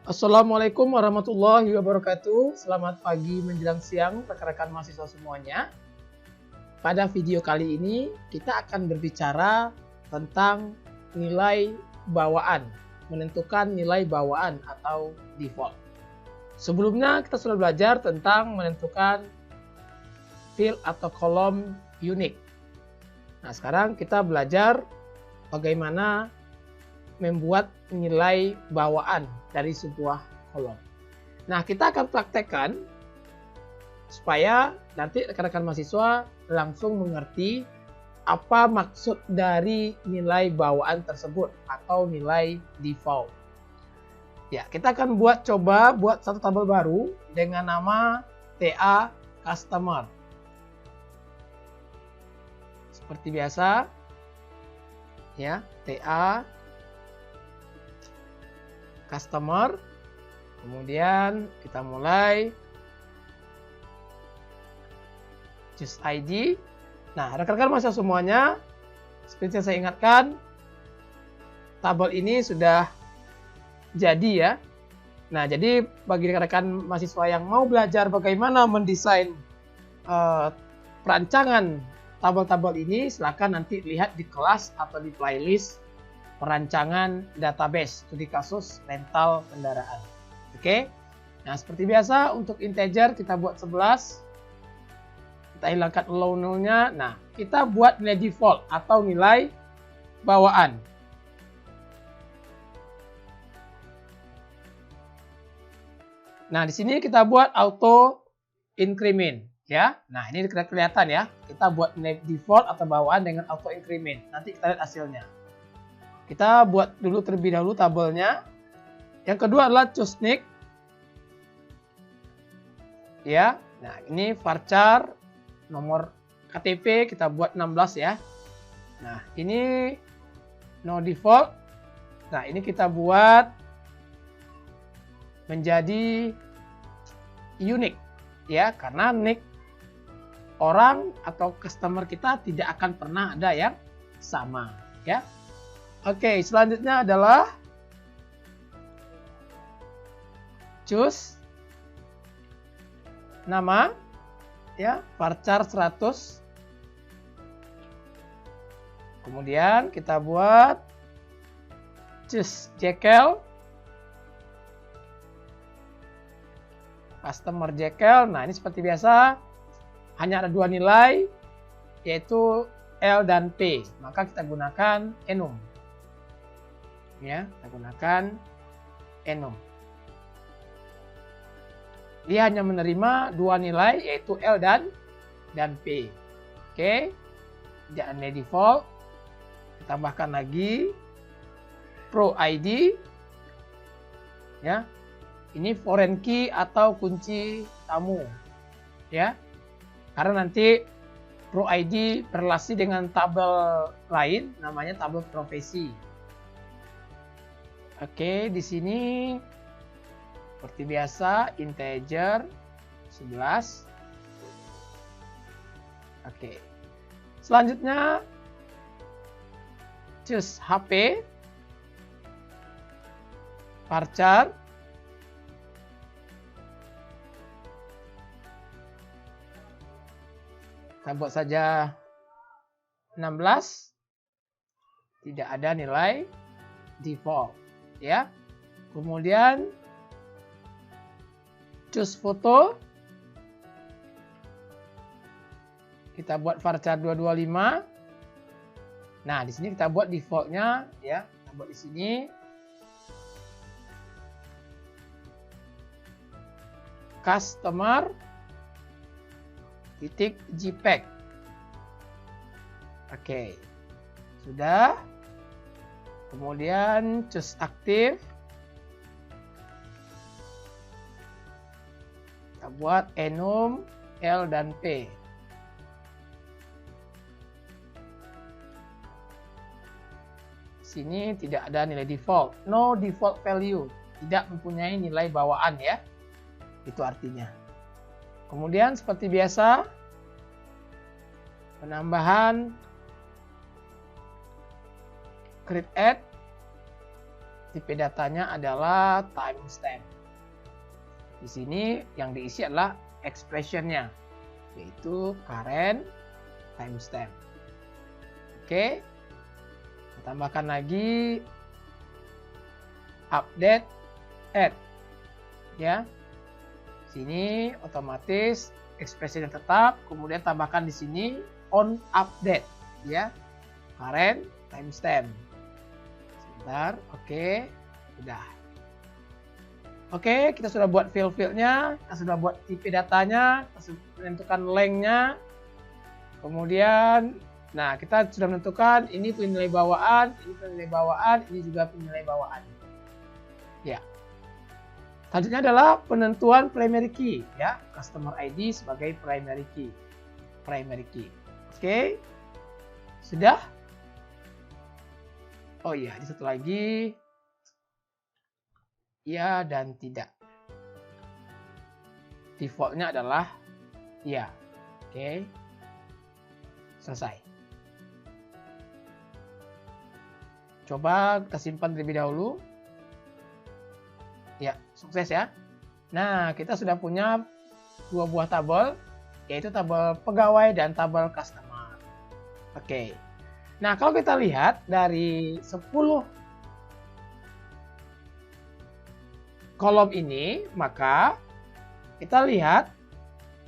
Assalamualaikum warahmatullahi wabarakatuh. Selamat pagi menjelang siang rekan-rekan mahasiswa semuanya. Pada video kali ini kita akan berbicara tentang nilai bawaan, menentukan nilai bawaan atau default. Sebelumnya kita sudah belajar tentang menentukan field atau kolom unique. Nah, sekarang kita belajar bagaimana membuat nilai bawaan dari sebuah kolom. Nah, kita akan praktekkan supaya nanti rekan-rekan mahasiswa langsung mengerti apa maksud dari nilai bawaan tersebut atau nilai default. Ya, kita akan coba buat satu tabel baru dengan nama TA Customer. Seperti biasa, ya, TA Customer, kemudian kita mulai choose ID. Nah, rekan-rekan mahasiswa semuanya, seperti yang saya ingatkan, tabel ini sudah jadi ya. Nah, jadi bagi rekan-rekan mahasiswa yang mau belajar bagaimana mendesain perancangan tabel-tabel ini, silakan nanti lihat di kelas atau di playlist perancangan database studi kasus rental kendaraan. Oke. Nah, seperti biasa untuk integer kita buat 11. Kita hilangkan low null-nya. Nah, kita buat nilai default atau nilai bawaan. Nah, di sini kita buat auto increment ya. Nah, ini kelihatan ya. Kita buat nilai default atau bawaan dengan auto increment. Nanti kita lihat hasilnya. Kita buat dulu terlebih dahulu tabelnya. Yang kedua adalah choose nick. Ya. Nah, ini varchar nomor KTP kita buat 16 ya. Nah, ini no default. Nah, ini kita buat menjadi unique ya, karena nick orang atau customer kita tidak akan pernah ada yang sama ya. Oke, selanjutnya adalah choose nama ya, varchar 100. Kemudian kita buat choose Jekyll, customer Jekyll. Nah, ini seperti biasa hanya ada dua nilai, yaitu L dan P. Maka kita gunakan enum. Ya, kita gunakan enum. Dia hanya menerima dua nilai, yaitu L dan P. Oke, tidak ada default. Kita tambahkan lagi Pro ID. Ya, ini foreign key atau kunci tamu. Ya, karena nanti Pro ID berrelasi dengan tabel lain, namanya tabel profesi. Oke, di sini seperti biasa integer 11. Oke. Selanjutnya choose HP, varchar. Kita buat saja 16. Tidak ada nilai default ya. Kemudian choose foto. Kita buat varchar 225. Nah, di sini kita buat defaultnya ya. Kita buat di sini. Customer titik JPEG. Oke. Sudah. Kemudian choose aktif. Kita buat enum, L dan P. Sini tidak ada nilai default, no default value, tidak mempunyai nilai bawaan ya. Itu artinya. Kemudian seperti biasa penambahan create add tipe datanya adalah timestamp. Di sini yang diisi adalah expression-nya, yaitu current timestamp. Oke, kita tambahkan lagi update add, ya. Sini otomatis ekspresi yang tetap, kemudian tambahkan di sini on update, ya, current timestamp. Sebentar, oke, sudah. Oke, kita sudah buat field-fieldnya, kita sudah buat tipe datanya, kita sudah menentukan length-nya, kemudian, nah kita sudah menentukan ini nilai bawaan, ini nilai bawaan, ini juga nilai bawaan. Ya. Selanjutnya adalah penentuan primary key, ya, customer ID sebagai primary key. Oke, sudah. Oh iya, ini satu lagi, ya dan tidak. Defaultnya adalah ya. Oke, selesai. Coba kita simpan terlebih dahulu. Ya, sukses ya. Nah, kita sudah punya dua buah tabel, yaitu tabel pegawai dan tabel customer. Oke. Nah, kalau kita lihat dari 10 kolom ini, maka kita lihat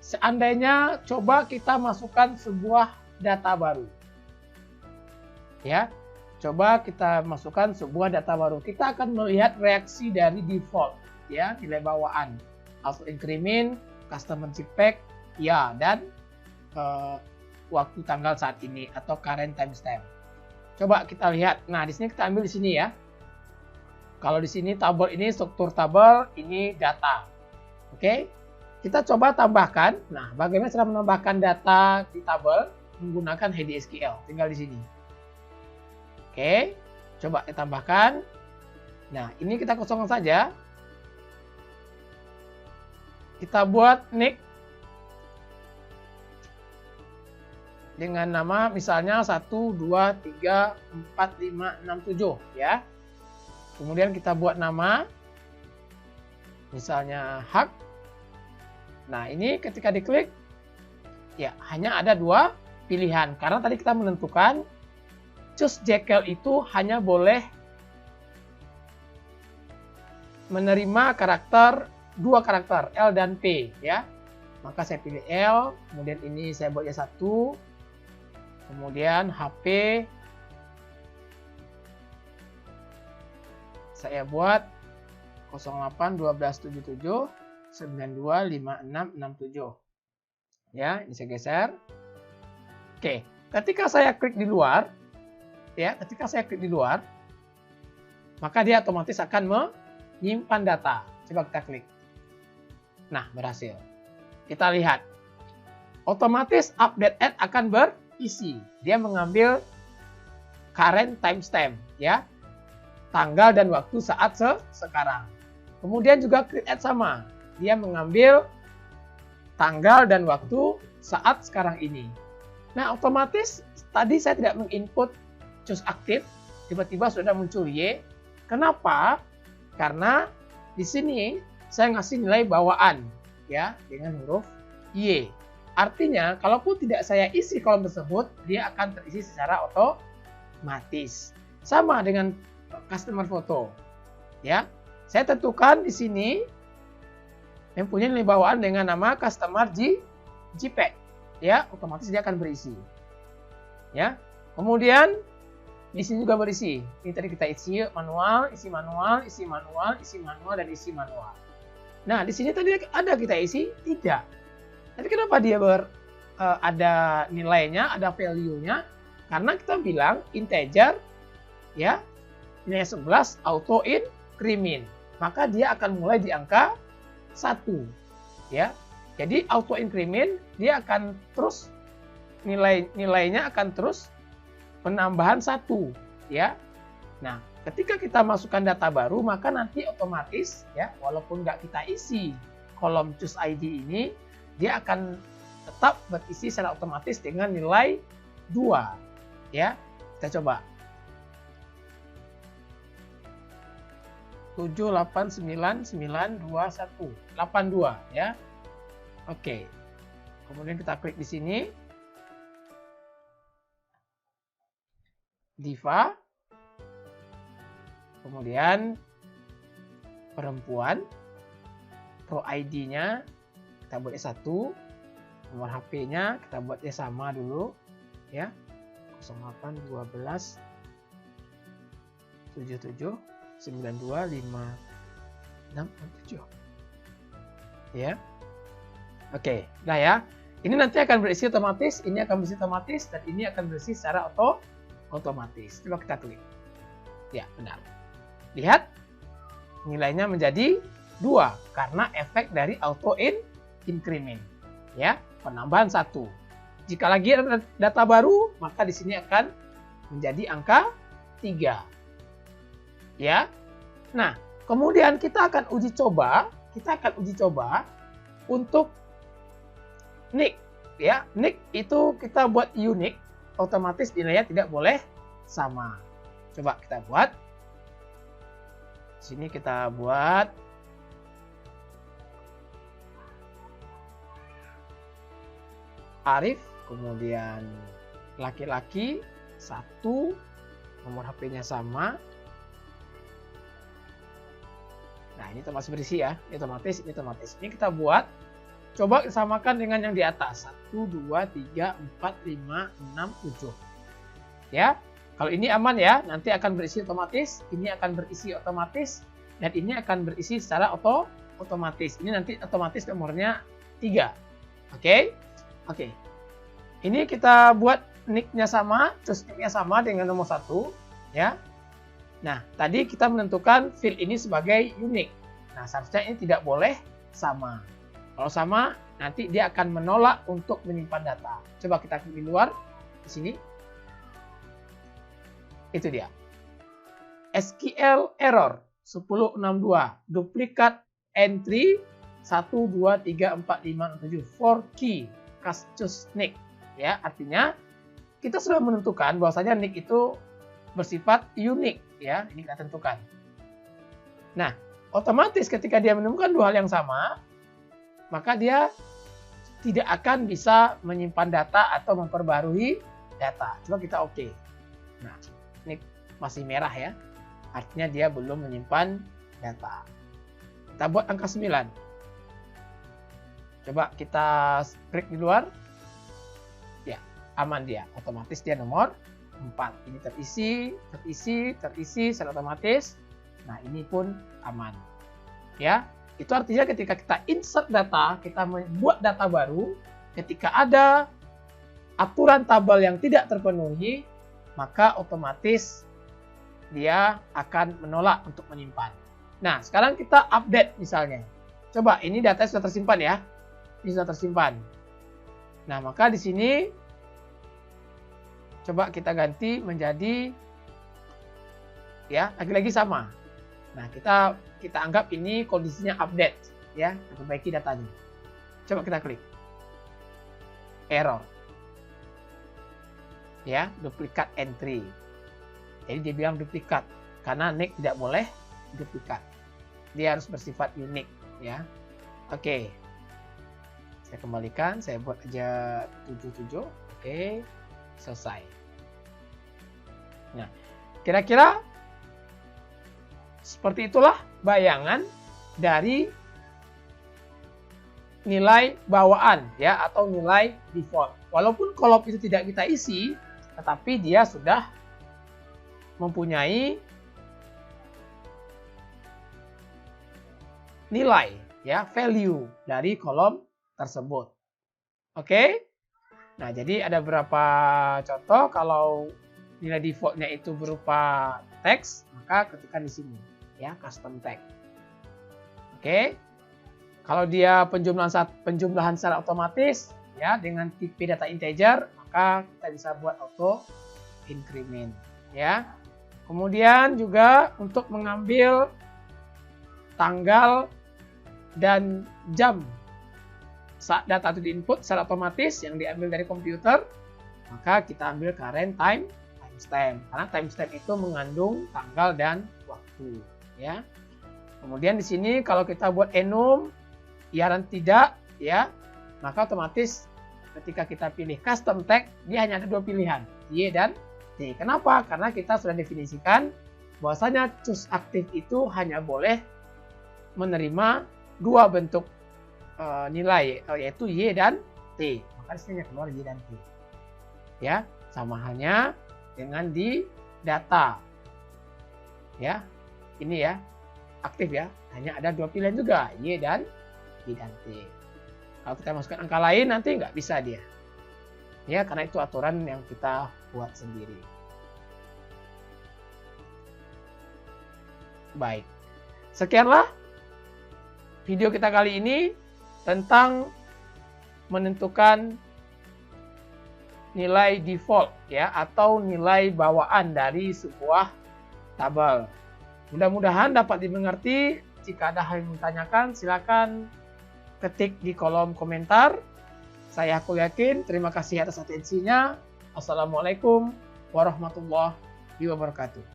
seandainya coba kita masukkan sebuah data baru. Ya. Coba kita masukkan sebuah data baru. Kita akan melihat reaksi dari default, ya, nilai bawaan, auto increment, customer JPEG, ya, dan waktu tanggal saat ini atau current timestamp. Coba kita lihat. Nah, di sini kita ambil di sini ya. Kalau di sini tabel ini struktur tabel, ini data. Oke. Kita coba tambahkan. Nah, bagaimana cara menambahkan data di tabel menggunakan HDSQL? Tinggal di sini. Oke, coba kita tambahkan. Nah, ini kita kosongkan saja. Kita buat nick dengan nama misalnya 1, 2, 3, 4, 5, 6, 7 ya. Kemudian kita buat nama misalnya hak. Nah, ini ketika diklik ya hanya ada dua pilihan karena tadi kita menentukan Choose Jekyll itu hanya boleh menerima dua karakter L dan P ya. Maka saya pilih L, kemudian ini saya buatnya 1, kemudian HP saya buat 081277 925667 ya. Ini saya geser. Oke, ketika saya klik di luar ya, maka dia otomatis akan menyimpan data. Coba kita klik. Nah, berhasil. Kita lihat. Otomatis update add akan berisi. Dia mengambil current timestamp ya. Tanggal dan waktu saat sekarang. Kemudian juga create add sama. Dia mengambil tanggal dan waktu saat sekarang ini. Nah, otomatis tadi saya tidak menginput choose aktif, tiba-tiba sudah muncul Y. Kenapa? Karena di sini saya ngasih nilai bawaan ya dengan huruf Y. Artinya, kalaupun tidak saya isi kolom tersebut, dia akan terisi secara otomatis. Sama dengan customer foto. Ya. Saya tentukan di sini mempunyai nilai bawaan dengan nama customer JPEG. Ya, otomatis dia akan berisi. Ya. Kemudian di sini juga berisi. Ini tadi kita isi manual, isi manual, isi manual, isi manual, dan isi manual. Nah, di sini tadi ada kita isi? Tidak. Tapi kenapa dia ada nilainya, ada value-nya? Karena kita bilang integer, ya, nilai 11 auto increment. Maka dia akan mulai di angka 1. Ya. Jadi auto increment dia akan terus nilainya akan terus penambahan 1 ya. Nah, ketika kita masukkan data baru maka nanti otomatis ya walaupun nggak kita isi kolom choose ID ini, dia akan tetap berisi secara otomatis dengan nilai 2 ya. Kita coba. 789921 82 ya. Oke. Kemudian kita klik di sini. Diva. Kemudian perempuan. Pro ID-nya kita buatnya 1. Nomor HP-nya kita buatnya sama dulu ya. 0812 77 92 567 ya. Oke, nah ya. Ini nanti akan berisi otomatis, ini akan berisi otomatis, dan ini akan berisi secara otomatis. Coba kita klik. Ya, benar. Lihat, nilainya menjadi 2 karena efek dari auto increment. Ya, penambahan 1. Jika lagi ada data baru, maka di sini akan menjadi angka 3. Ya. Nah, kemudian kita akan uji coba, untuk nick ya. Nick itu kita buat unik, otomatis nilainya tidak boleh sama. Coba kita buat. Sini kita buat Arif, kemudian laki-laki 1, nomor HP-nya sama. Nah, ini otomatis berisi ya, ini otomatis. Ini kita buat, coba samakan dengan yang di atas, 1, 2, 3, 4, 5, 6, 7. Ya, kalau ini aman ya, nanti akan berisi otomatis, ini akan berisi otomatis, dan ini akan berisi secara otomatis. Ini nanti otomatis nomornya 3. Oke. Ini kita buat nick-nya sama, choose nick-nya sama dengan nomor 1 ya. Nah, tadi kita menentukan field ini sebagai unik. Nah, seharusnya ini tidak boleh sama. Kalau sama, nanti dia akan menolak untuk menyimpan data. Coba kita klik di luar di sini. Itu dia. SQL error 1062, duplicate entry 1 2 3 4 5 6 7 for key choose nick ya. Artinya kita sudah menentukan bahwasanya nick itu bersifat unik ya. Ini kita tentukan. Nah, otomatis ketika dia menemukan 2 hal yang sama, maka dia tidak akan bisa menyimpan data atau memperbarui data. Coba kita oke. Nah, ini masih merah ya. Artinya dia belum menyimpan data. Kita buat angka 9. Coba kita klik di luar. Ya, aman dia. Otomatis dia nomor 4. Ini terisi secara otomatis. Nah, ini pun aman. Ya, itu artinya ketika kita insert data, kita membuat data baru, ketika ada aturan tabel yang tidak terpenuhi, maka otomatis dia akan menolak untuk menyimpan. Nah, sekarang kita update misalnya. Coba, ini data sudah tersimpan ya. Ini sudah tersimpan. Nah, maka di sini coba kita ganti menjadi ya, lagi-lagi sama. Nah, kita anggap ini kondisinya update ya, perbaiki datanya. Coba kita klik. Error. Ya, duplicate entry. Jadi dia bilang duplikat karena nick tidak boleh duplikat. Dia harus bersifat unik ya. Oke. Saya kembalikan, saya buat aja 77. Oke. Selesai. Nah, kira-kira seperti itulah bayangan dari nilai bawaan ya, atau nilai default. Walaupun kolom itu tidak kita isi, tetapi dia sudah mempunyai nilai ya, value dari kolom tersebut. Oke. Nah, jadi ada beberapa contoh. Kalau nilai defaultnya itu berupa teks, maka ketikkan di sini ya, custom tag. Oke. Kalau dia penjumlahan secara otomatis ya dengan tipe data integer, maka kita bisa buat auto increment ya. Kemudian juga untuk mengambil tanggal dan jam saat data itu diinput secara otomatis yang diambil dari komputer, maka kita ambil current timestamp, karena timestamp itu mengandung tanggal dan waktu ya. Kemudian di sini kalau kita buat enum, ya dan tidak, ya, maka otomatis ketika kita pilih custom tag, dia hanya ada dua pilihan, Y dan T. Kenapa? Karena kita sudah definisikan bahwasanya choose aktif itu hanya boleh menerima dua bentuk nilai, yaitu Y dan T. Maka di sini keluar Y dan T. Ya, sama halnya dengan di data. Ya, ini ya, aktif ya, hanya ada dua pilihan juga, Y dan T. Kalau kita masukkan angka lain nanti nggak bisa dia. Ya, karena itu aturan yang kita buat sendiri. Baik, sekianlah video kita kali ini tentang menentukan nilai default ya, atau nilai bawaan dari sebuah tabel. Mudah-mudahan dapat dimengerti. Jika ada hal yang ditanyakan, silakan ketik di kolom komentar. Aku yakin. Terima kasih atas atensinya. Assalamualaikum warahmatullahi wabarakatuh.